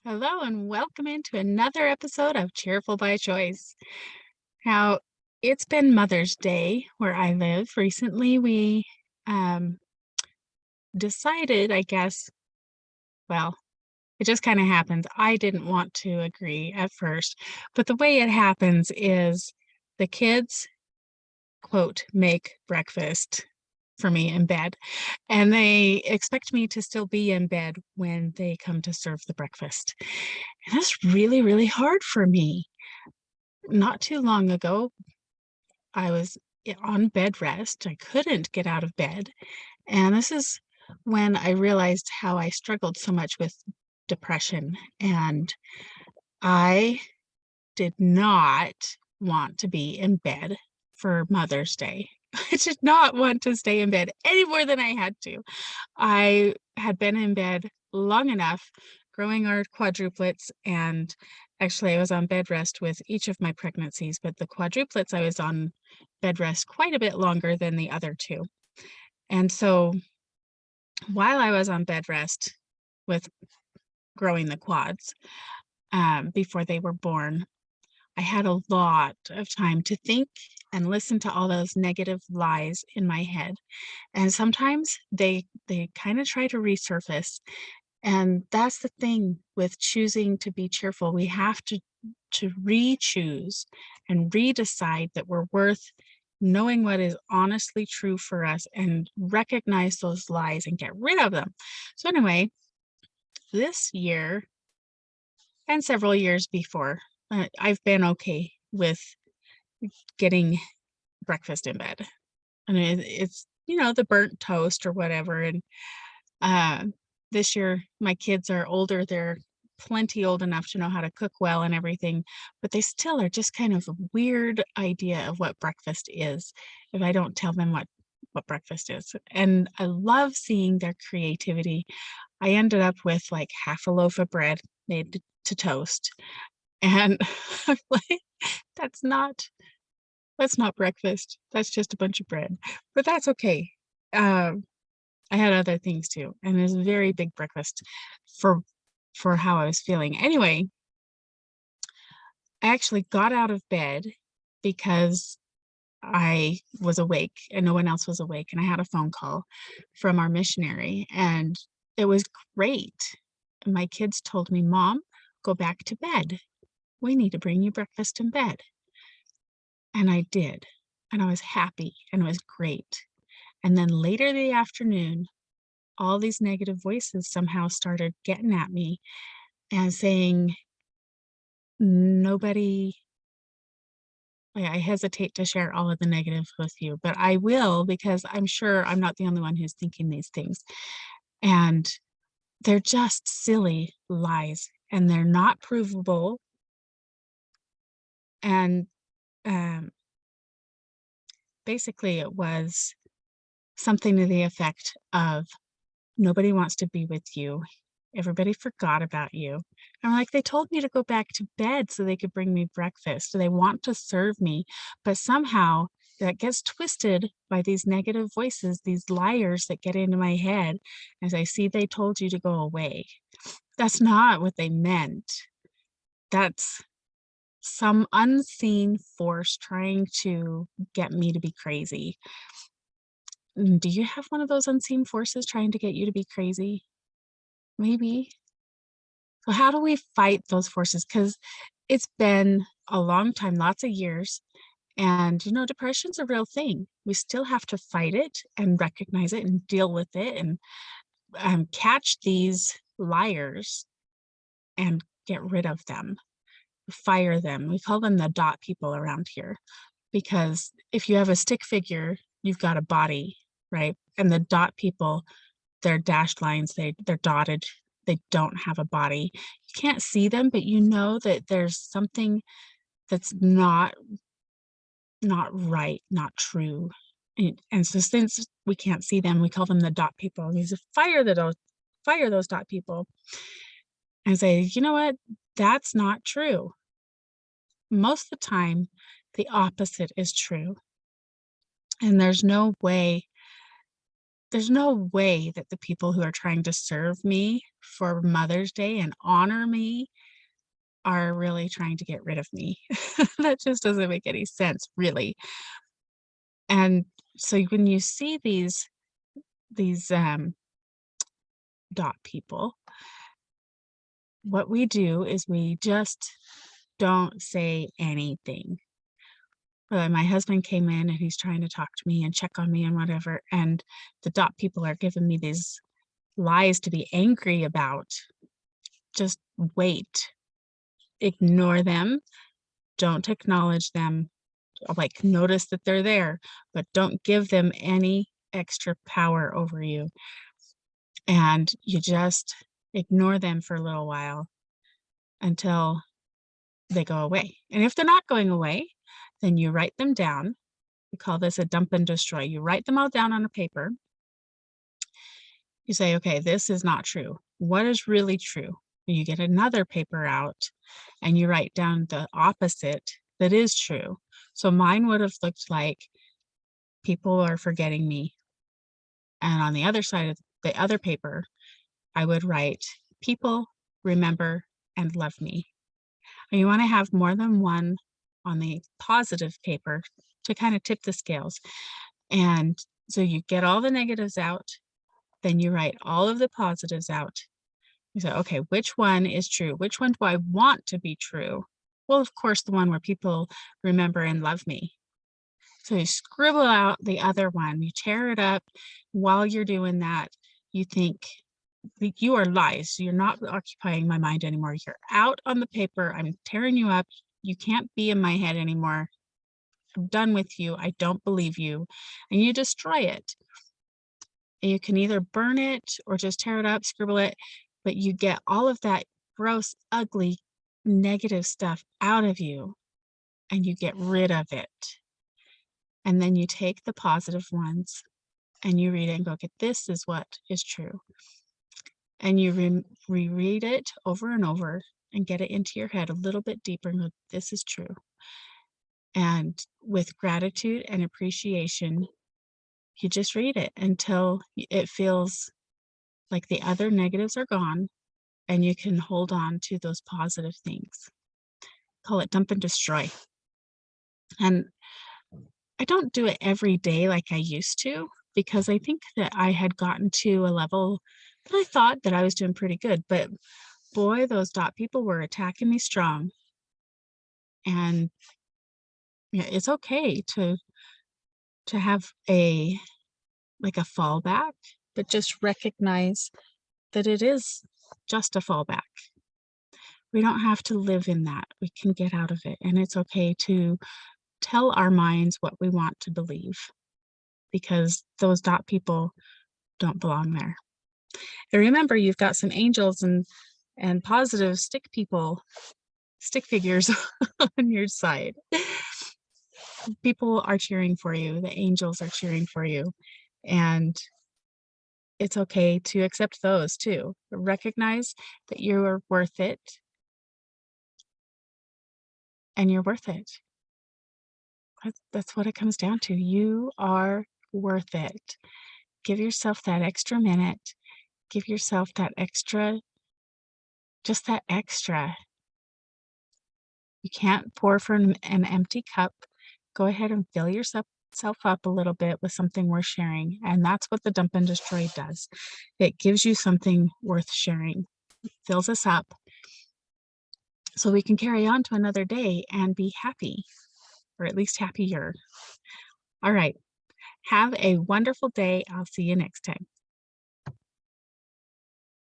Hello and welcome into another episode of Cheerful by Choice. Now, it's been Mother's Day where I live. Recently, we um, decided, I guess, well, it just kind of happens. I didn't want to agree at first, but the way it happens is the kids, quote, make breakfast for me in bed, and they expect me to still be in bed when they come to serve the breakfast. And that's really, really hard for me. Not too long ago, I was on bed rest. I couldn't get out of bed. And this is when I realized how I struggled so much with depression. And I did not want to be in bed for Mother's Day. I did not want to stay in bed any more than I had to. I had been in bed long enough growing our quadruplets, and actually, I was on bed rest with each of my pregnancies, but the quadruplets, I was on bed rest quite a bit longer than the other two. And so while I was on bed rest with growing the quads, before they were born, I had a lot of time to think and listen to all those negative lies in my head. And sometimes they kind of try to resurface. And that's the thing with choosing to be cheerful. We have to re-choose and redecide that we're worth knowing what is honestly true for us and recognize those lies and get rid of them. So anyway, this year and several years before, I've been okay with getting breakfast in bed. And it's, the burnt toast or whatever. And Uh, this year, my kids are older. They're plenty old enough to know how to cook well and everything, but they still are just kind of a weird idea of what breakfast is if I don't tell them what breakfast is. And I love seeing their creativity. I ended up with like half a loaf of bread made to toast. And I'm like, that's not that's not breakfast. That's just a bunch of bread. But that's okay. Um, I had other things too, and it was a very big breakfast for for how I was feeling. Anyway, I actually got out of bed because I was awake and no one else was awake, and I had a phone call from our missionary, and it was great. My kids told me, "Mom, go back to bed. We need to bring you breakfast in bed." And I did, and I was happy, and it was great. And then later the afternoon, all these negative voices somehow started getting at me and saying, "Nobody." I hesitate to share all of the negatives with you, but I will because I'm sure I'm not the only one who's thinking these things. And they're just silly lies, and they're not provable. And um, basically, it was something to the effect of, "Nobody wants to be with you. Everybody forgot about you." I'm like, "They told me to go back to bed so they could bring me breakfast. So they want to serve me, but somehow that gets twisted by these negative voices, these liars that get into my head as I see they told you to go away." That's not what they meant. That's some unseen force trying to get me to be crazy. Do you have one of those unseen forces trying to get you to be crazy? Maybe. So how do we fight those forces? Because it's been a long time, lots of years, and, depression's a real thing. We still have to fight it and recognize it and deal with it and, catch these liars and get rid of them, fire them. We call them the dot people around here, because if you have a stick figure, you've got a body, right? And the dot people, they're dashed lines, they're dotted, they don't have a body. You can't see them, but you know that there's something that's not right, not true. And so since we can't see them, we call them the dot people. And we say, fire those dot people and say, "You know what? That's not true." Most of the time, the opposite is true. And there's no way there's no way that the people who are trying to serve me for Mother's Day and honor me are really trying to get rid of me. That just doesn't make any sense, really. And so when you see these dot people, what we do is we just don't say anything. My husband came in and he's trying to talk to me and check on me and whatever, and the dot people are giving me these lies to be angry about. Just wait. Ignore them. Don't acknowledge them. Like, notice that they're there, but don't give them any extra power over you. And you just ignore them for a little while until they go away. And if they're not going away, then you write them down. We call this a dump and destroy. You write them all down on a paper. You say, okay, this is not true. What is really true? You get another paper out and you write down the opposite that is true. So mine would have looked like people are forgetting me. And on the other side of the other paper, I would write people remember and love me. And you want to have more than one on the positive paper to kind of tip the scales. And so you get all the negatives out, then you write all of the positives out. You say, okay, which one is true? Which one do I want to be true? Well, of course, the one where people remember and love me. So you scribble out the other one, you tear it up. While you're doing that, you think, you are lies. You're not occupying my mind anymore. You're out on the paper. I'm tearing you up. You can't be in my head anymore. I'm done with you. I don't believe you. And you destroy it. And you can either burn it or just tear it up, scribble it, but you get all of that gross, ugly, negative stuff out of you and you get rid of it. And then you take the positive ones and you read it and go, okay, this is what is true. And you reread it over and over and get it into your head a little bit deeper and go, this is true. And with gratitude and appreciation, you just read it until it feels like the other negatives are gone and you can hold on to those positive things. Call it dump and destroy. And I don't do it every day like I used to, because I think that I had gotten to a level that I thought that I was doing pretty good. But boy, those dot people were attacking me strong. And yeah, it's okay to have a fallback, but just recognize that it is just a fallback. We don't have to live in that. We can get out of it. And it's okay to tell our minds what we want to believe, because those dot people don't belong there. And remember, you've got some angels and positive stick people, stick figures on your side. People are cheering for you. The angels are cheering for you. And it's okay to accept those too. Recognize that you are worth it and you're worth it. That's what it comes down to. You are worth it. Give yourself that extra minute. Give yourself that extra, just that extra. You can't pour from an empty cup. Go ahead and fill yourself up a little bit with something worth sharing. And that's what the dump and destroy does. It gives you something worth sharing. It fills us up so we can carry on to another day and be happy, or at least happier. All right. Have a wonderful day. I'll see you next time.